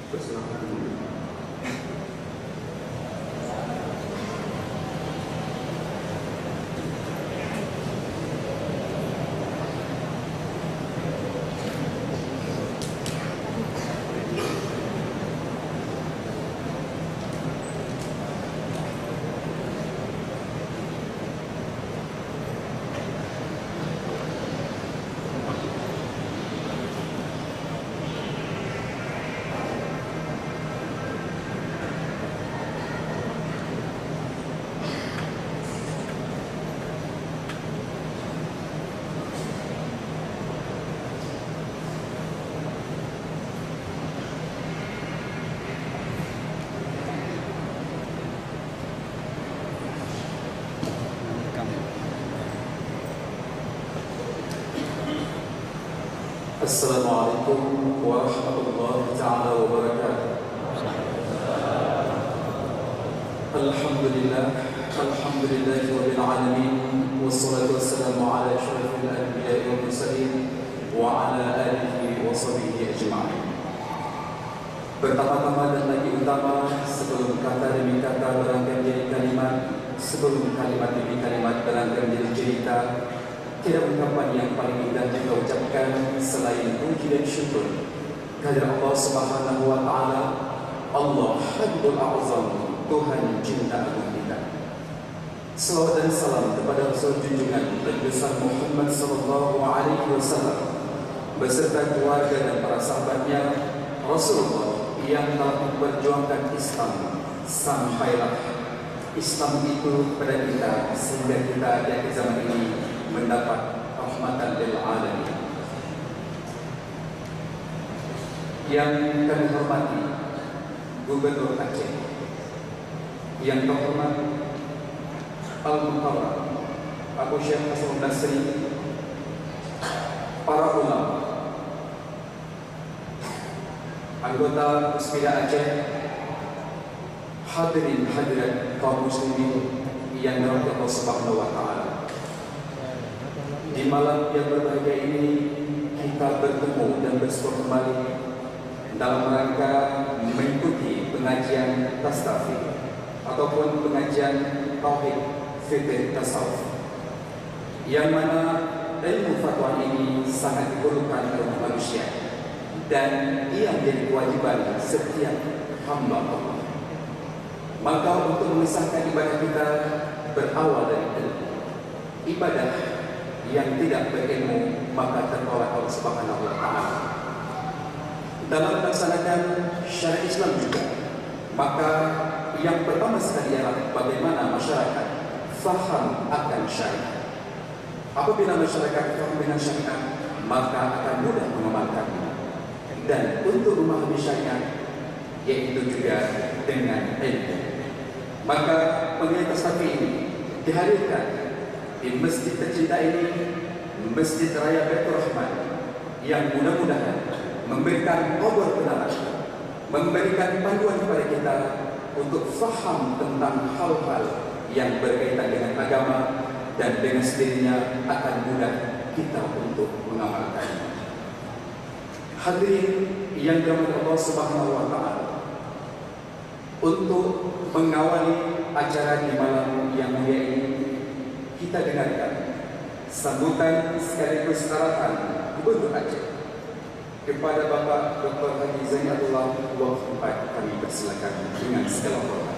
Persilakan. Assalamualaikum warahmatullahi ta'ala wabarakatuh. Alhamdulillah rabbil alamin, wassalatu wassalamu ala asyrafil anbiya'i wal mursalin wa ala alihi wa sahbihi ajma'in. Pertama-tama dan lagi utama, sebelum kata demi kata berangkat jadi kalimat, sebelum kalimat demi kalimat berangkat jadi cerita, tidak ungkapan yang paling indah kita ucapkan selain puji dan syukur kehadirat Allah Subhanahu wa taala, Allah Hayyul A'zam, Tuhan cinta agung kita. Salawat dan salam kepada Rasul junjungan besar Muhammad sallallahu alaihi wasallam beserta keluarga dan para sahabatnya, Rasulullah yang telah memperjuangkan Islam sampailah Islam itu kepada kita sehingga kita ada di zaman ini mendapat rahmatan lil alamin. Yang kami hormati Gubernur Aceh, yang terhormat Al-Mukarram Abu Syekh Hasan Basri, para ulama, anggota Puspida Aceh, hadirin hadirat kaum muslimin yang dirahmati Allah Subhanahu wa taala. Di malam yang berbahagia ini kita bertemu dan bersua kembali dalam rangka mengikuti pengajian tasawuf ataupun pengajian tauhid fikih tasawuf, yang mana ilmu fatwa ini sangat diperlukan oleh manusia dan ia menjadi kewajiban setiap hamba Allah. Maka untuk mengesahkan ibadah kita berawal dari ilmu. Ibadah yang tidak berilmu maka tertolak Allah Subhanahu wa taala. Dalam melaksanakan syariat Islam juga, maka yang pertama sekali ialah bagaimana masyarakat faham akan syariat. Apabila masyarakat faham dengan syariat, maka akan mudah mengamalkannya. Dan untuk memahami syariat, yaitu juga dengan ilmu. Maka pengajian tasawuf ini dihadirkan di masjid tercinta ini, Masjid Raya Baitur Rahman, yang mudah-mudahan memberikan obor kebenaran, memberikan panduan kepada kita untuk faham tentang hal-hal yang berkaitan dengan agama, dan dengan sendirinya akan mudah kita untuk mengamalkannya. Hadirin yang dirahmati Allah Subhanahu wa taala, untuk mengawali acara di malam yang mulia ini, kita dengarkan sambutan sekaligus arahan Gubernur Aceh kepada Bapak Dr. Haji Zainadullah Waqf 4. Kami persilakan dengan segala hormat.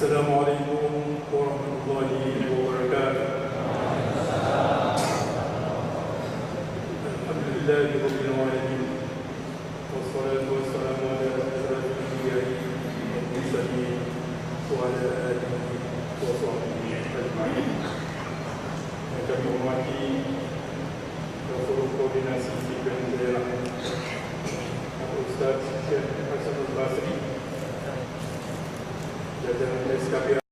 Assalamualaikum warahmatullahi wabarakatuh. Alhamdulillahirabbil alamin. Wassalatu wassalamu ala asyrafil menghormati Forum Koordinasi Pimpinan Daerah Bapak Ustaz Syekh Hasanul Basri, jajaran SKP